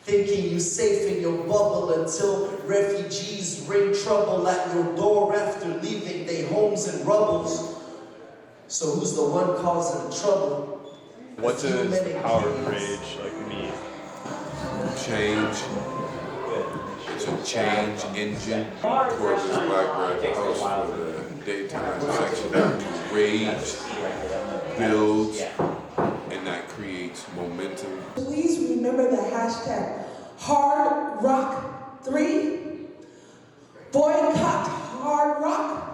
thinking you safe in your bubble until refugees bring trouble at your door after leaving their homes in rubbles. So who's the one causing the trouble? What does the power of rage mean? Change. It's a change engine towards this black bread house for the daytime section. Rage builds, and that creates momentum. Please remember the hashtag Hard Rock 3. Boycott Hard Rock.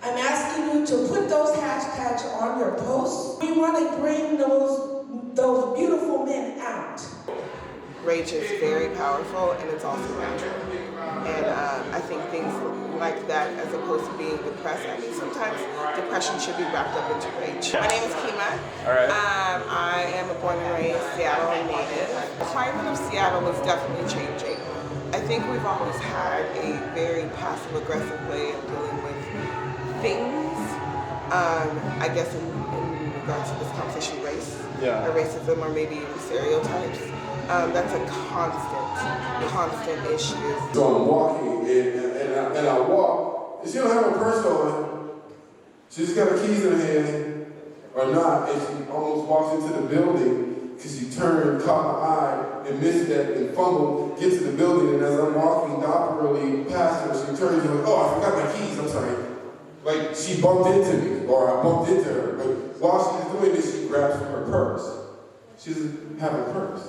I'm asking you to put those hashtags on your posts. We want to bring those beautiful men out. Rage is very powerful, and it's also natural. And I think things like that, as opposed to being depressed, I mean, sometimes depression should be wrapped up into rage. My name is Kima. All right. I am a born and raised Seattle native. The climate of Seattle is definitely changing. I think we've always had a very passive-aggressive way of dealing with things. I guess in regards to this conversation, race, or racism, or maybe even stereotypes. That's a constant issue. So I'm walking, and I walk, and she don't have a purse on. She just got her keys in her hand, or not, and she almost walks into the building, because she turned, caught my eye, and missed that, and fumbled, get to the building, and as I'm walking deliberately past her, she turns and goes, oh, I forgot my keys, I'm sorry. Like, she bumped into me, or I bumped into her, but while she's doing this, she grabs for her purse. She doesn't have a purse.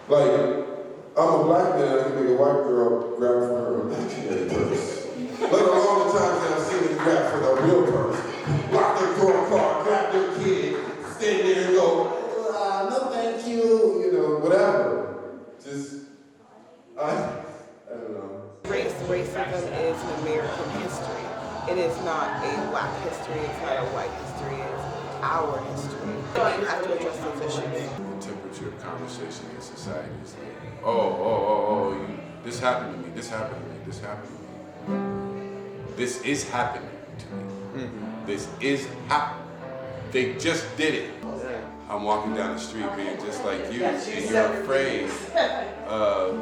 Like, I'm a black man, I can make a white girl grab for her imaginary purse. Let alone the times that I've seen them grab for the real purse. Lock their door car, grab their kid, stand there and go, no thank you, whatever. Just, I don't know. Racism is an American history. It is not a black history, it's not a white history, it's our history. And you have to address those issues. The temperature of conversation in society is like, this happened to me, this happened to me, this happened to me. This is happening to me. This is happening. They just did it. I'm walking down the street being just like you, and you're afraid of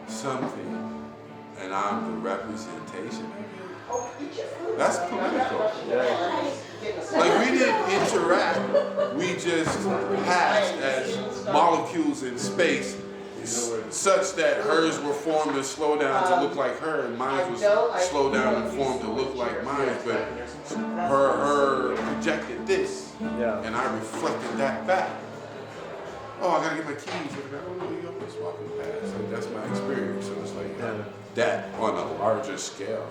something, and I'm the representation of it. That's political. Like, we didn't interact, we just passed as molecules in space, such that hers were formed and slowed down to look like her, and mine was slowed down and formed to look like mine, but her projected this, and I reflected that back. Oh, I gotta get my keys. Oh, no, you're just walking past. Like, that's my experience. So it's like that on a larger scale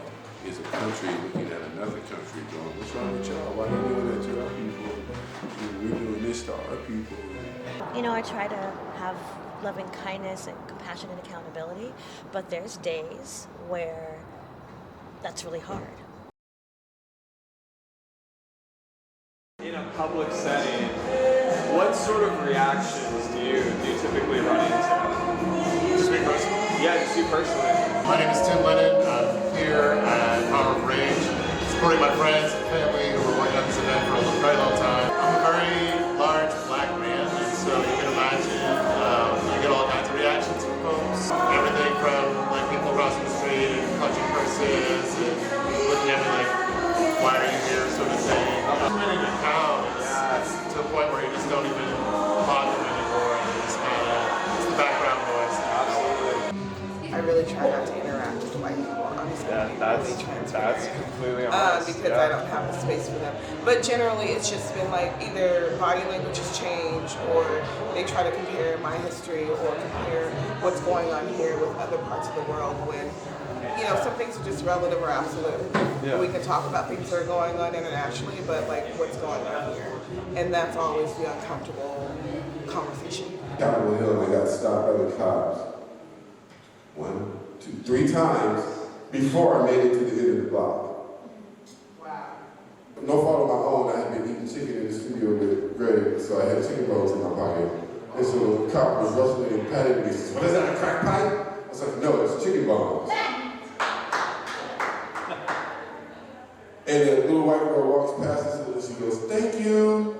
is a country looking at another country going, what's wrong with y'all? Why are you doing that to our people? We're doing this to our people. I try to have loving kindness and compassion and accountability, but there's days where that's really hard. In a public setting, what sort of reactions do you typically run into? Just me personally? Yeah, just you personally. My name is Tim Lennon. I'm here at Power of Rage, supporting my friends and family who were working on this event for a very long time. I'm a very large black man, and so you can imagine I get all kinds of reactions from folks. Everything from people crossing the street and clutching purses and looking at me like, why are you here, sort of thing. I'm ready to count. It's to the point where you just don't even bother them anymore. And it's it's the background noise. I really try not to interact with white people, honestly. That's completely honest. Because I don't have the space for them. But generally, it's just been like either body language has changed, or they try to compare my history or compare what's going on here with other parts of the world when, some things are just relative or absolute. Yeah. We can talk about things that are going on internationally, but like what's going on here. And that's always the uncomfortable conversation. Capitol Hill, I got stopped by the cops 1, 2, 3 times before I made it to the end of the block. Wow. No fault of my own, I had been eating chicken in the studio with Greg, so I had chicken bones in my pocket. And so the cop was rustling and patting me. He says, what is that, a crack pipe? I was like, no, it's chicken bones. And the little white girl walks past us and she goes, thank you.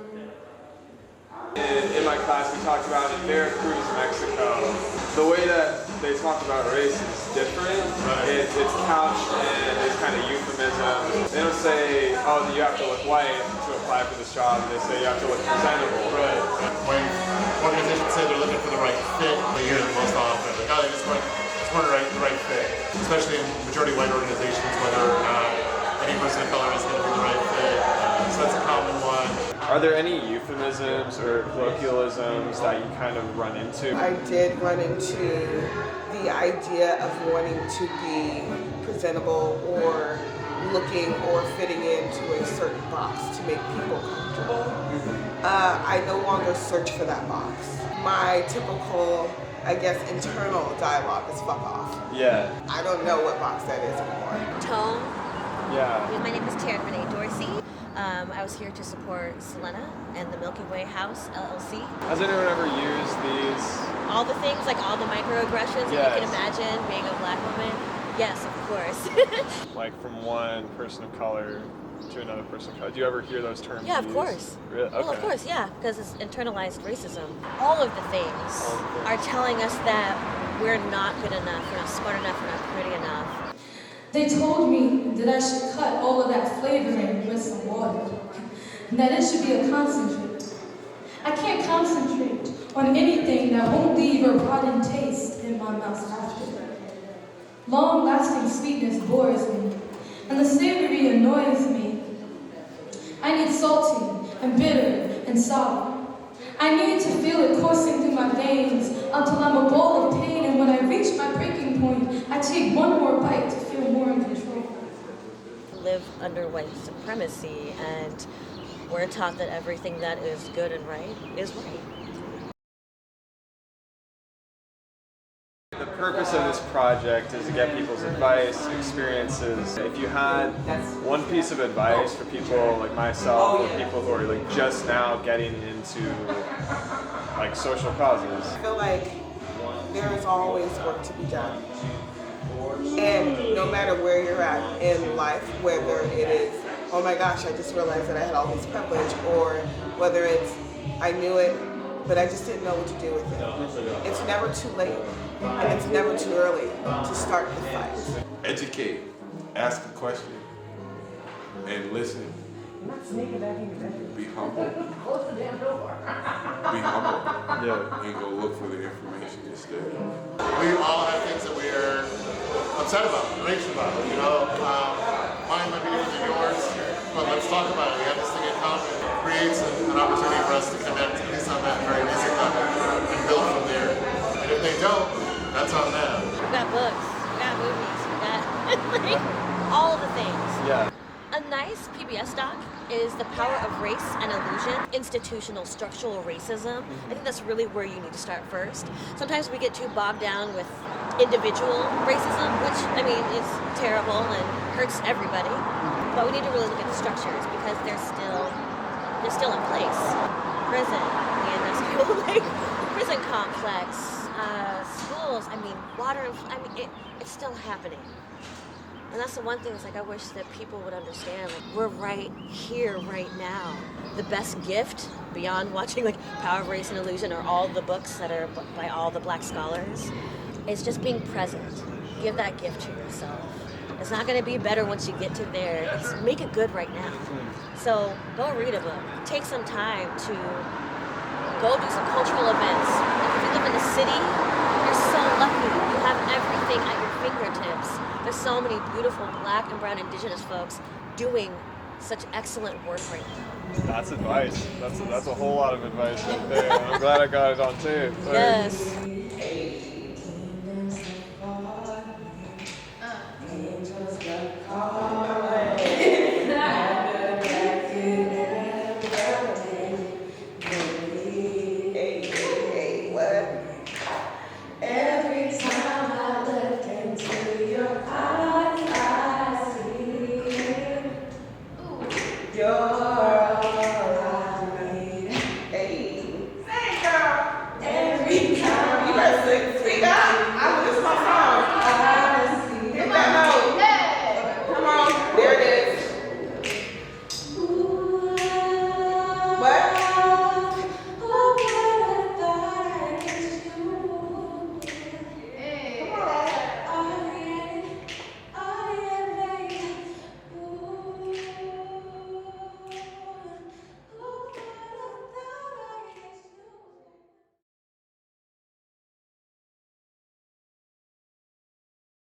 In my class, we talked about in Veracruz, Mexico, the way that they talk about race is different. Right. It's couched in these kind of euphemisms. They don't say, oh, you have to look white to apply for this job. They say you have to look presentable. Right. When organizations say they're looking for the right fit, they hear them most often. Like, oh, they just want the right fit. Especially in majority white organizations, whether or not any person of color is going to be the right fit. So that's a common one. Are there any euphemisms or colloquialisms that you kind of run into? I did run into the idea of wanting to be presentable or looking or fitting into a certain box to make people comfortable. I no longer search for that box. My typical, I guess, internal dialogue is fuck off. Yeah. I don't know what box that is anymore. Tone. Yeah. My name is Taryn Renee Dorsey. I was here to support Selena and the Milky Way House, LLC. Has anyone ever used these? All the things, like all the microaggressions that you can imagine being a black woman. Yes, of course. Like from one person of color to another person of color. Do you ever hear those terms Yeah, of used? course. Really? Okay. Well, of course, yeah, because it's internalized racism. All of the things are telling us that we're not good enough, we're not smart enough, we're not pretty enough. They told me that I should cut all of that flavoring with some water, and that it should be a concentrate. I can't concentrate on anything that won't leave a rotten taste in my mouth after. Long-lasting sweetness bores me, and the savory annoys me. I need salty and bitter and sour. I need to feel it coursing through my veins until I'm a ball of pain, and when I reach my breaking point, I take one more bite to feel more in control. Live under white supremacy, and we're taught that everything that is good and right is right. The purpose of this project is to get people's advice, experiences. If you had one piece of advice for people like myself, or people who are like just now getting into like social causes. I feel like there is always work to be done. And no matter where you're at in life, whether it is, oh my gosh, I just realized that I had all this privilege, or whether it's, I knew it, but I just didn't know what to do with it. It's never too late, and it's never too early to start the fight. Educate, ask a question, and listen. Be humble. Be humble. Yeah. And go look for the information instead. We all have things that we're upset about, enraged about, you know. Mine might be different than yours, but let's talk about it. We have this thing in common. It creates an opportunity for us to connect, at least on that very basic level, and build from there. And if they don't, that's on them. We got books, we got movies, we got like, all of the things. Yeah. A nice PBS doc is The Power of Race and Illusion, Institutional Structural Racism. I think that's really where you need to start first. Sometimes we get too bogged down with individual racism, which, I mean, is terrible and hurts everybody. But we need to really look at the structures because they're still in place. Prison, the industrial, like, prison complex, schools, I mean, it's still happening. And that's the one thing, is like I wish that people would understand, like we're right here, right now. The best gift, beyond watching like Power of Race and Illusion or all the books that are by all the black scholars, is just being present. Give that gift to yourself. It's not gonna be better once you get to there. It's make it good right now. So go read a book. Take some time to go do some cultural events. If you live in the city, you're so lucky. You have everything at your fingertips. There's so many beautiful black and brown indigenous folks doing such excellent work right now. That's advice. That's a whole lot of advice right there. I'm glad I got it on tape. Yes.